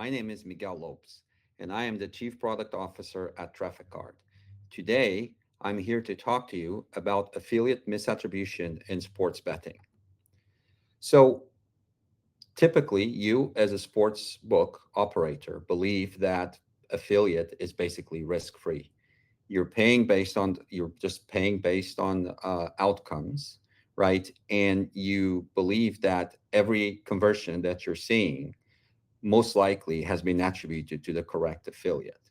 My name is Miguel Lopes, and I am the Chief Product Officer at Traffic Card. Today, I'm here to talk to you about affiliate misattribution in sports betting. So, typically, you as a sports book operator believe that affiliate is basically risk-free. You're just paying based on outcomes, right? And you believe that every conversion that you're seeing most likely has been attributed to the correct affiliate.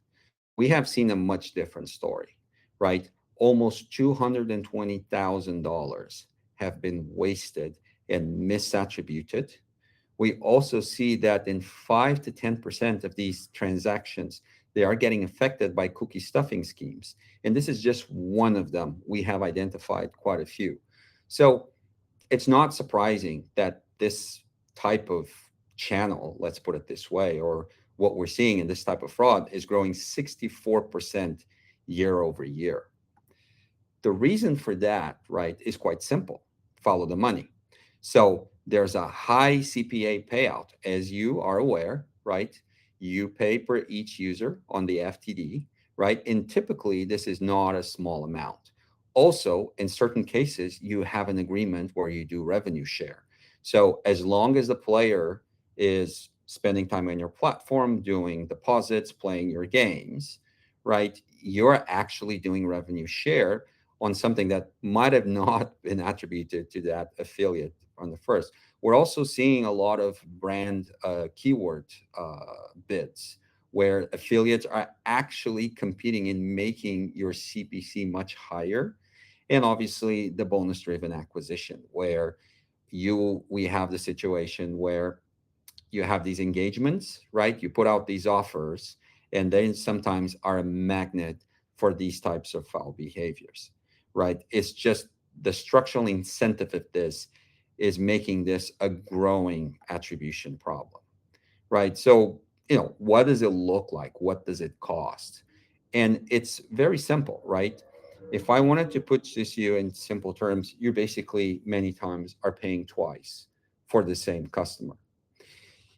We have seen a much different story, right? Almost $220,000 have been wasted and misattributed. We also see that in 5 to 10% of these transactions, they are getting affected by cookie stuffing schemes. And this is just one of them. We have identified quite a few. So it's not surprising that this type of channel, let's put it this way, or what we're seeing in this type of fraud is growing 64% year over year. The reason for that, right, is quite simple: follow the money. So there's a high CPA payout, as you are aware, right? You pay per each user on the FTD, right? And typically, this is not a small amount. Also, in certain cases, you have an agreement where you do revenue share. So as long as the player is spending time on your platform, doing deposits, playing your games, right, you're actually doing revenue share on something that might have not been attributed to that affiliate on the first. We're also seeing a lot of brand keyword bids where affiliates are actually competing in making your CPC much higher. And obviously the bonus driven acquisition where we have the situation where you have these engagements, right? You put out these offers, and they sometimes are a magnet for these types of foul behaviors, right? It's just the structural incentive of this is making this a growing attribution problem, right? So, what does it look like? What does it cost? And it's very simple, right? If I wanted to put this to you in simple terms, you basically many times are paying twice for the same customer.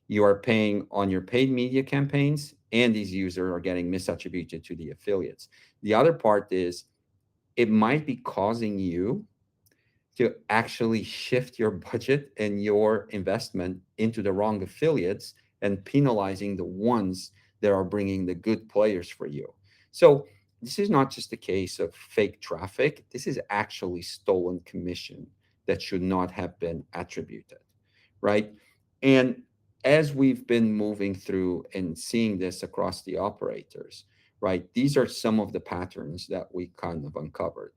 You are paying on your paid media campaigns, and these users are getting misattributed to the affiliates. The other part is it might be causing you to actually shift your budget and your investment into the wrong affiliates and penalizing the ones that are bringing the good players for you. So this is not just a case of fake traffic. This is actually stolen commission that should not have been attributed, right? And as we've been moving through and seeing this across the operators, right, these are some of the patterns that we kind of uncovered.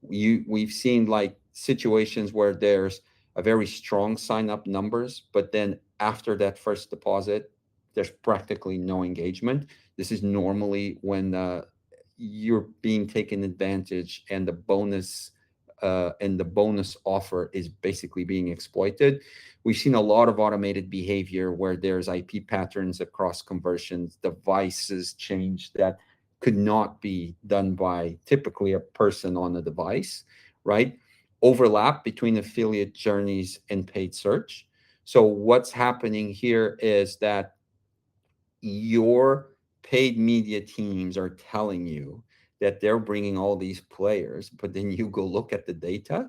We've seen like situations where there's a very strong sign up numbers, but then after that first deposit, there's practically no engagement. This is normally when you're being taken advantage and the bonus offer is basically being exploited. We've seen a lot of automated behavior where there's IP patterns across conversions, devices change that could not be done by typically a person on a device, right? Overlap between affiliate journeys and paid search. So what's happening here is that your paid media teams are telling you that they're bringing all these players, but then you go look at the data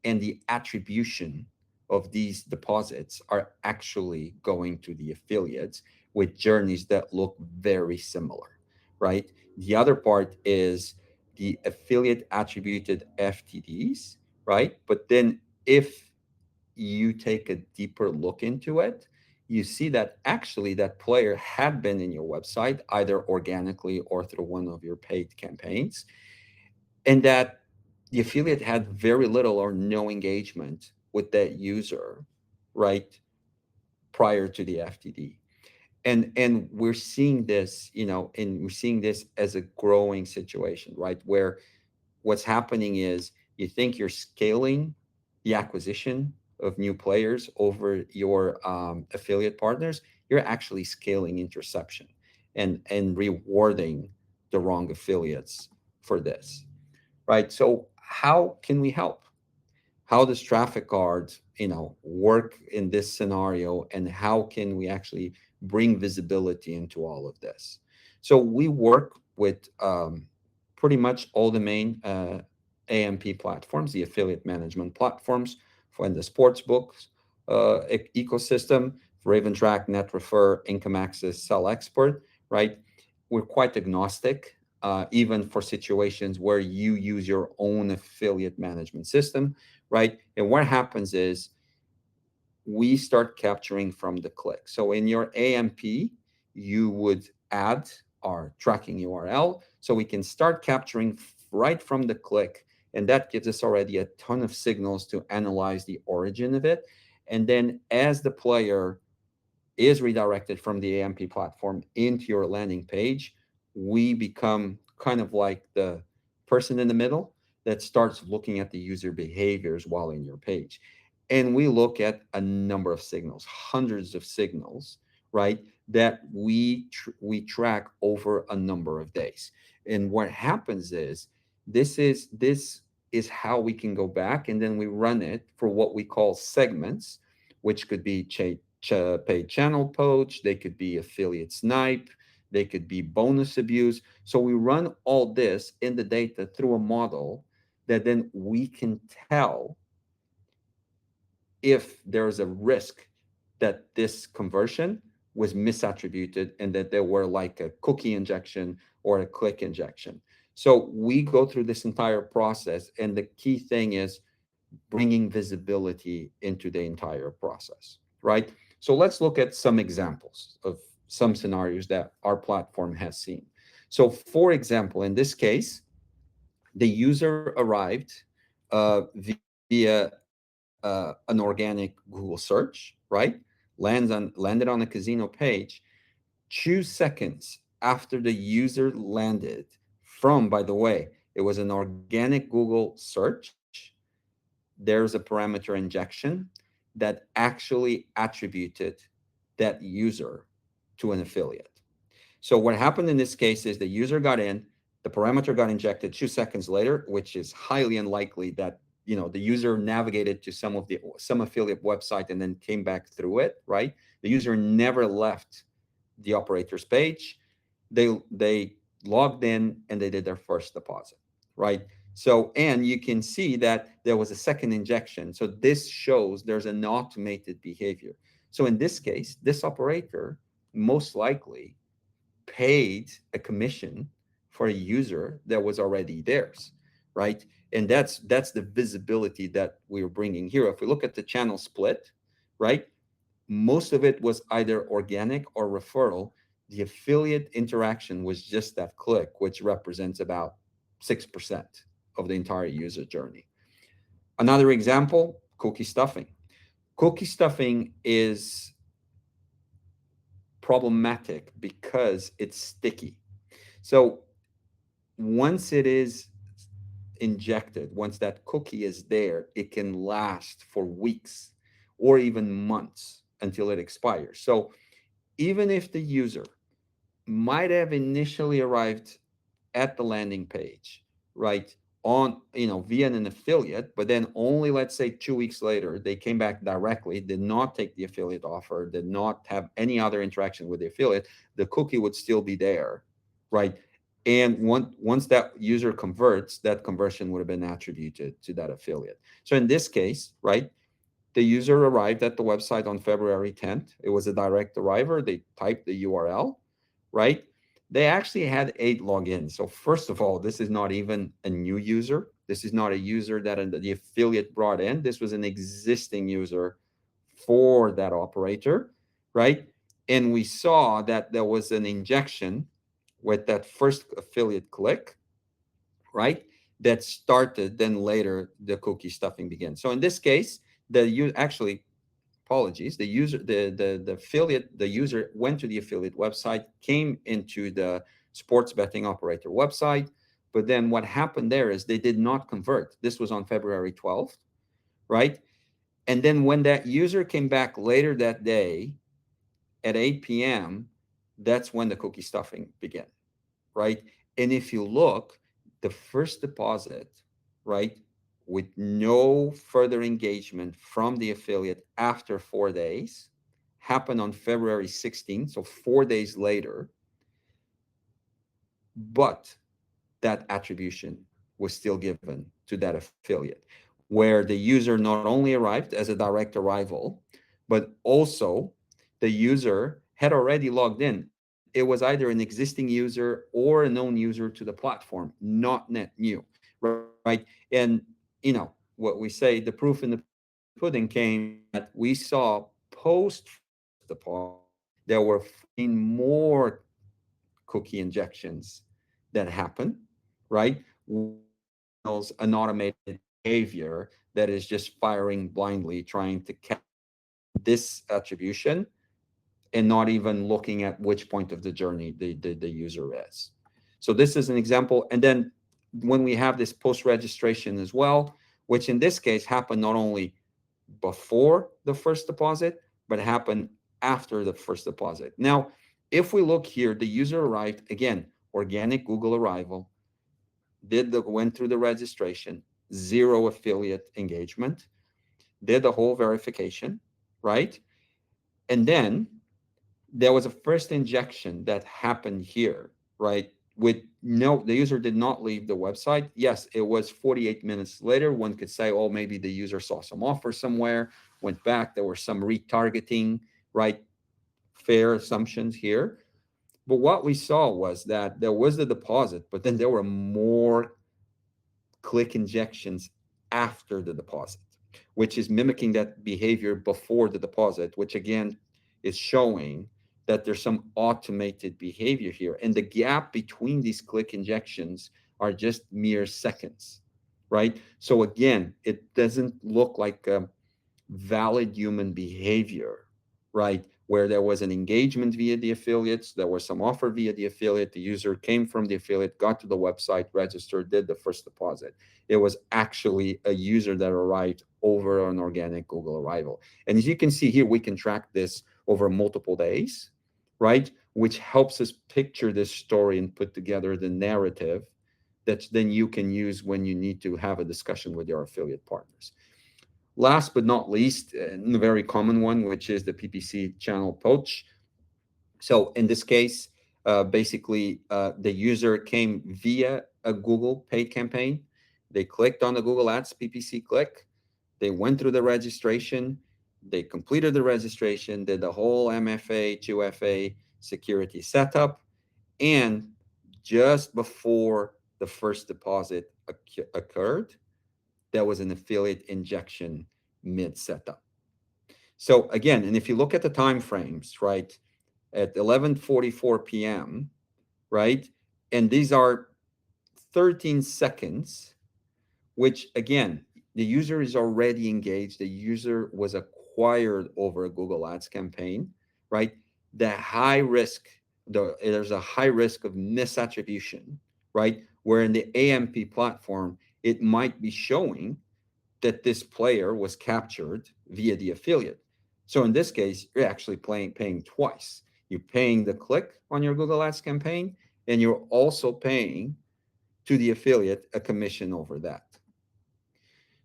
and the attribution of these deposits are actually going to the affiliates with journeys that look very similar, right? The other part is the affiliate attributed FTDs, right? But then if you take a deeper look into it, you see that actually that player had been in your website either organically or through one of your paid campaigns, and that the affiliate had very little or no engagement with that user, right, prior to the FTD. And we're seeing this, and we're seeing this as a growing situation, right, where what's happening is you think you're scaling the acquisition of new players over your affiliate partners. You're actually scaling interception and rewarding the wrong affiliates for this, right? So how can we help? How does traffic cards, work in this scenario, and how can we actually bring visibility into all of this. So we work with pretty much all the main AMP platforms, the affiliate management platforms for in the sports books ecosystem, Raventrack, NetRefer, Income Access, Sell Export, right? We're quite agnostic, even for situations where you use your own affiliate management system, right? And what happens is we start capturing from the click. So in your AMP, you would add our tracking URL so we can start capturing right from the click. And that gives us already a ton of signals to analyze the origin of it. And then as the player is redirected from the AMP platform into your landing page, we become kind of like the person in the middle that starts looking at the user behaviors while in your page. And we look at a number of signals, hundreds of signals, right? That we track over a number of days. And what happens is this is how we can go back and then we run it for what we call segments, which could be paid channel poach, they could be affiliate snipe, they could be bonus abuse. So we run all this in the data through a model that then we can tell if there's a risk that this conversion was misattributed and that there were like a cookie injection or a click injection. So we go through this entire process, and the key thing is bringing visibility into the entire process, right? So let's look at some examples of some scenarios that our platform has seen. So, for example, in this case, the user arrived via an organic Google search, right? Landed on a casino page. 2 seconds after the user landed from, by the way, it was an organic Google search, there's a parameter injection that actually attributed that user to an affiliate. So what happened in this case is the user got in, the parameter got injected 2 seconds later, which is highly unlikely that the user navigated to some affiliate website and then came back through it, right? The user never left the operator's page. They logged in and they did their first deposit, right? So, and you can see that there was a second injection. So this shows there's an automated behavior. So in this case, this operator most likely paid a commission for a user that was already theirs, right? And that's the visibility that we're bringing here. If we look at the channel split, right, most of it was either organic or referral. The affiliate interaction was just that click, which represents about 6% of the entire user journey. Another example, cookie stuffing. Cookie stuffing is problematic because it's sticky. So once it is injected, once that cookie is there, it can last for weeks or even months until it expires. So even if the user might have initially arrived at the landing page, right, on via an affiliate, but then only, let's say, 2 weeks later they came back directly, did not take the affiliate offer, did not have any other interaction with the affiliate, the cookie would still be there, right? And once that user converts, that conversion would have been attributed to that affiliate. So in this case, right, the user arrived at the website on February 10th. It was a direct arriver. They typed the URL, right? They actually had 8 logins. So first of all, this is not even a new user. This is not a user that the affiliate brought in. This was an existing user for that operator, right? And we saw that there was an injection with that first affiliate click, right? That started, then later the cookie stuffing began. So in this case, actually, apologies, the affiliate, the user went to the affiliate website, came into the sports betting operator website, but then what happened there is they did not convert. This was on February 12th, right? And then when that user came back later that day at 8 p.m., that's when the cookie stuffing began, right? And if you look, the first deposit, right, with no further engagement from the affiliate after 4 days happened on February 16th, so 4 days later, but that attribution was still given to that affiliate, where the user not only arrived as a direct arrival, but also the user had already logged in. It was either an existing user or a known user to the platform, not net new, right? And what we say, the proof in the pudding came that we saw post deposit, there were 14 more cookie injections that happen, right? Signals an automated behavior that is just firing blindly, trying to catch this attribution and not even looking at which point of the journey the user is. So this is an example. And then when we have this post-registration as well, which in this case happened not only before the first deposit, but happened after the first deposit. Now, if we look here, the user arrived, again, organic Google arrival, went through the registration, zero affiliate engagement, did the whole verification, right? And then there was a first injection that happened here, right? With no, the user did not leave the website. Yes, it was 48 minutes later. One could say, oh, maybe the user saw some offer somewhere, went back, there was some retargeting, right? Fair assumptions here. But what we saw was that there was the deposit, but then there were more click injections after the deposit, which is mimicking that behavior before the deposit, which again is showing that there's some automated behavior here. And the gap between these click injections are just mere seconds, right? So again, it doesn't look like a valid human behavior, right? Where there was an engagement via the affiliates, there was some offer via the affiliate, the user came from the affiliate, got to the website, registered, did the first deposit. It was actually a user that arrived over an organic Google arrival. And as you can see here, we can track this over multiple days, right? Which helps us picture this story and put together the narrative that then you can use when you need to have a discussion with your affiliate partners. Last but not least, a very common one, which is the PPC channel poach. So in this case, basically, the user came via a Google paid campaign. They clicked on the Google Ads PPC click. They went through the registration. They completed the registration, did the whole MFA, 2FA security setup. And just before the first deposit occurred, there was an affiliate injection mid setup. So again, and if you look at the time frames, right, at 11:44 p.m., right, and these are 13 seconds, which again, the user is already engaged. The user was acquired over a Google Ads campaign, right? The high risk, there's a high risk of misattribution, right? Where in the AMP platform, it might be showing that this player was captured via the affiliate. So in this case, you're actually paying twice. You're paying the click on your Google Ads campaign, and you're also paying to the affiliate a commission over that.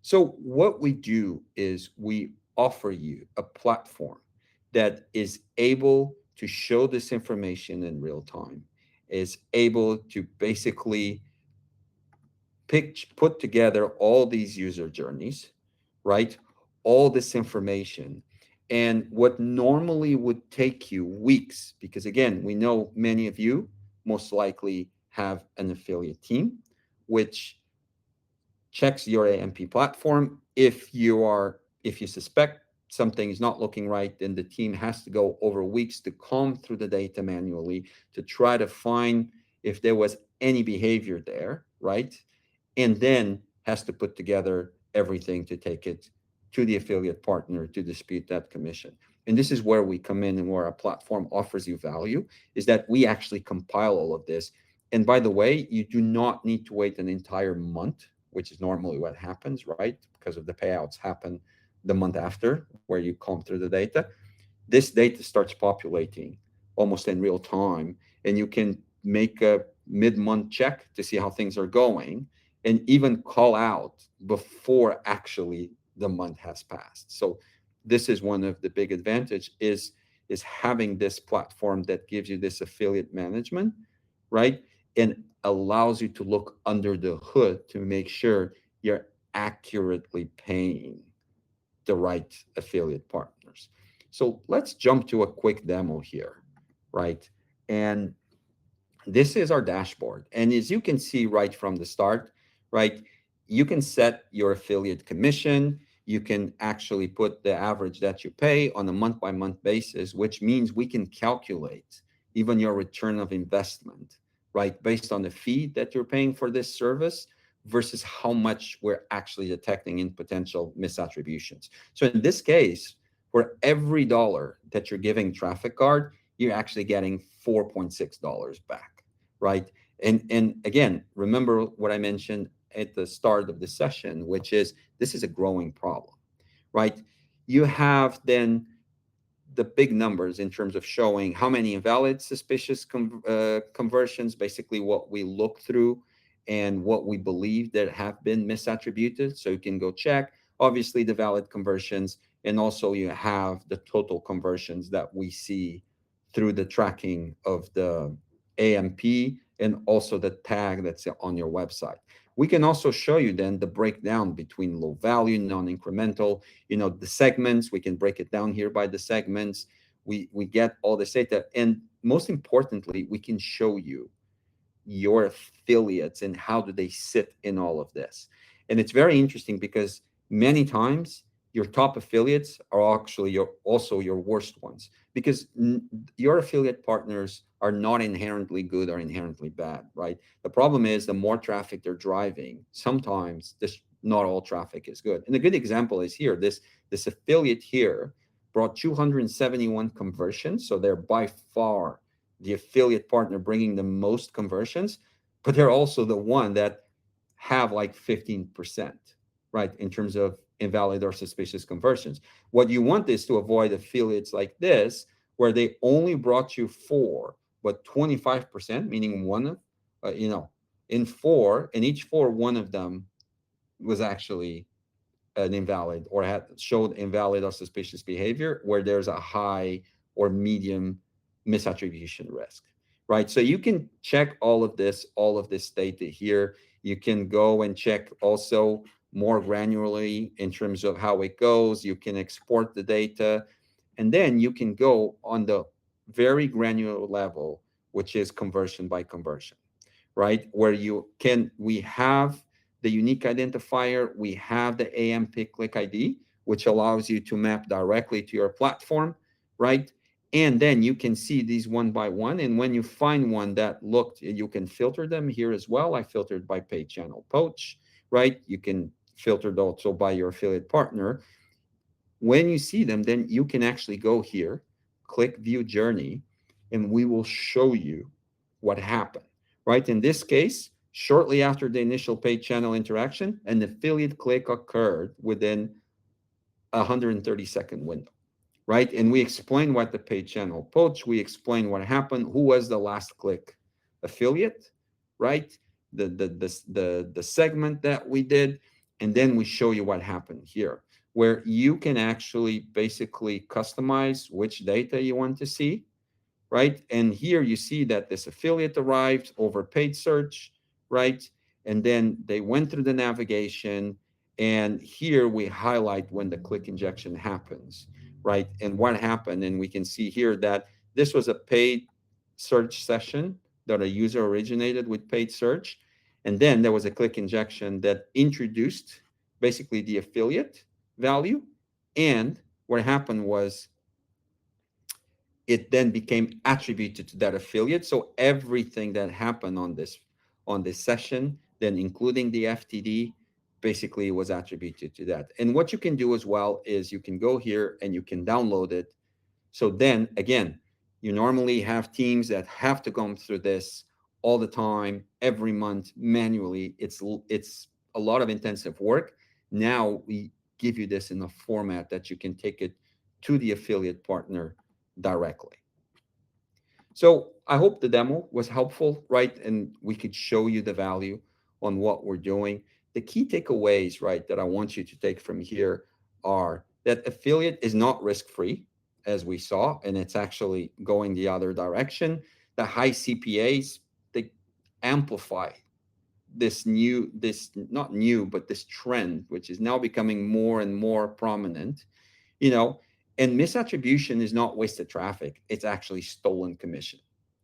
So what we do is we offer you a platform that is able to show this information in real time, is able to basically put together all these user journeys, right? All this information. And what normally would take you weeks, because again, we know many of you most likely have an affiliate team, which checks your AMP platform. If you suspect something is not looking right, then the team has to go over weeks to comb through the data manually to try to find if there was any behavior there, right? And then has to put together everything to take it to the affiliate partner to dispute that commission. And this is where we come in and where our platform offers you value, is that we actually compile all of this. And by the way, you do not need to wait an entire month, which is normally what happens, right? Because of the payouts happen the month after, where you comb through the data. This data starts populating almost in real time, and you can make a mid-month check to see how things are going and even call out before actually the month has passed. So this is one of the big advantage is is having this platform that gives you this affiliate management, right? And allows you to look under the hood to make sure you're accurately paying the right affiliate partners. So let's jump to a quick demo here, right? And this is our dashboard. And as you can see right from the start, right, you can set your affiliate commission. You can actually put the average that you pay on a month by month basis, which means we can calculate even your return of investment, right, based on the fee that you're paying for this service versus how much we're actually detecting in potential misattributions. So in this case, for every dollar that you're giving Traffic Guard, you're actually getting $4.6 back, right? And again, remember what I mentioned at the start of the session, which is this is a growing problem, right? You have then the big numbers in terms of showing how many invalid suspicious conversions, basically what we look through and what we believe that have been misattributed. So you can go check, obviously, the valid conversions, and also you have the total conversions that we see through the tracking of the AMP and also the tag that's on your website. We can also show you then the breakdown between low value, non-incremental, the segments. We can break it down here by the segments. We get all this data. And most importantly, we can show you your affiliates and how do they sit in all of this. And it's very interesting because many times your top affiliates are actually also your worst ones, because your affiliate partners are not inherently good or inherently bad, right? The problem is the more traffic they're driving, sometimes this not all traffic is good. And a good example is here, this affiliate here brought 271 conversions, so they're by far the affiliate partner bringing the most conversions, but they're also the one that have like 15%, right, in terms of invalid or suspicious conversions. What you want is to avoid affiliates like this, where they only brought you 4, but 25%, meaning one of, in 4, in each 4, one of them was actually an invalid or had showed invalid or suspicious behavior, where there's a high or medium misattribution risk, right? So you can check all of this data here. You can go and check also more granularly in terms of how it goes. You can export the data, and then you can go on the very granular level, which is conversion by conversion, right? Where we have the unique identifier, we have the AMP click ID, which allows you to map directly to your platform, right? And then you can see these one by one. And when you find one that looked, you can filter them here as well. I filtered by paid channel poach, right? You can filter also by your affiliate partner. When you see them, then you can actually go here, click view journey, and we will show you what happened, right? In this case, shortly after the initial paid channel interaction, an affiliate click occurred within a 130-second window, right? And we explain what the paid channel poach, we explain what happened, who was the last click affiliate, right? The segment that we did, and then we show you what happened here, where you can actually basically customize which data you want to see, right? And here you see that this affiliate arrived over paid search, right? And then they went through the navigation, and here we highlight when the click injection happens, right? And what happened, and we can see here that this was a paid search session that a user originated with paid search. And then there was a click injection that introduced basically the affiliate value. And what happened was it then became attributed to that affiliate. So everything that happened on this session, then including the FTD, basically was attributed to that. And what you can do as well is you can go here and you can download it. So then again, you normally have teams that have to go through this all the time, every month, manually. It's a lot of intensive work. Now we give you this in a format that you can take it to the affiliate partner directly. So I hope the demo was helpful, right? And we could show you the value on what we're doing. The key takeaways, right, that I want you to take from here are that affiliate is not risk-free. as we saw, and it's actually going the other direction. The high CPAs, they amplify this not new, but this trend, which is now becoming more and more prominent, you know. And misattribution is not wasted traffic, it's actually stolen commission,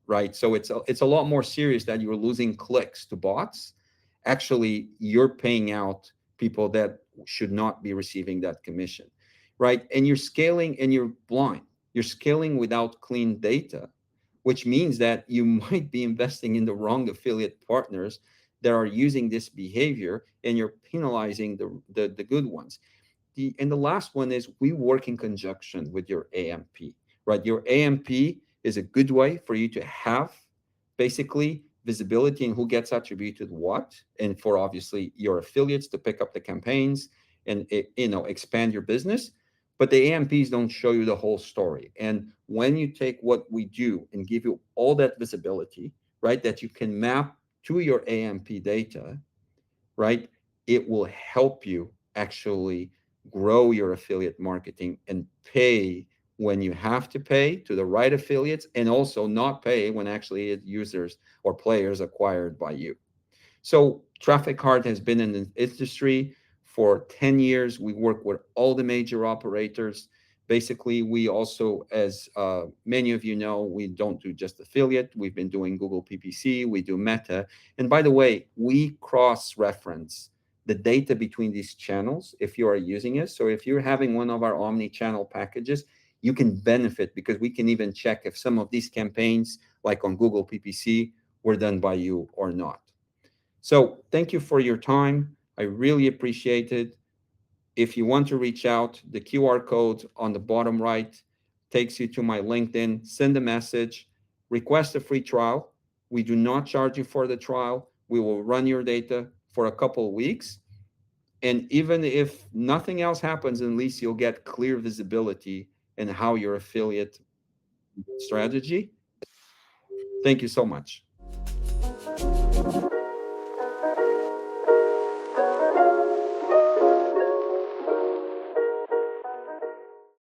right? So it's a lot more serious that you're losing clicks to bots. Actually, you're paying out people that should not be receiving that commission, right? And you're scaling and you're blind, you're scaling without clean data, which means that you might be investing in the wrong affiliate partners that are using this behavior, and you're penalizing the good ones. And the last one is we work in conjunction with your AMP, right? Your AMP is a good way for you to have basically visibility in who gets attributed what, and for obviously your affiliates to pick up the campaigns and expand your business. But the AMPs don't show you the whole story. And when you take what we do and give you all that visibility, right, that you can map to your AMP data, right, it will help you actually grow your affiliate marketing and pay when you have to pay to the right affiliates, and also not pay when actually it's users or players acquired by you. So Traffic Card has been in the industry for 10 years. We work with all the major operators. Basically, we also, as many of you know, we don't do just affiliate. We've been doing Google PPC, we do Meta. And by the way, we cross-reference the data between these channels if you are using it. So if you're having one of our omni-channel packages, you can benefit, because we can even check if some of these campaigns, like on Google PPC, were done by you or not. So thank you for your time. I really appreciate it. If you want to reach out, the QR code on the bottom right takes you to my LinkedIn. Send a message, request a free trial. We do not charge you for the trial. We will run your data for a couple of weeks. And even if nothing else happens, at least you'll get clear visibility in how your affiliate strategy. Thank you so much.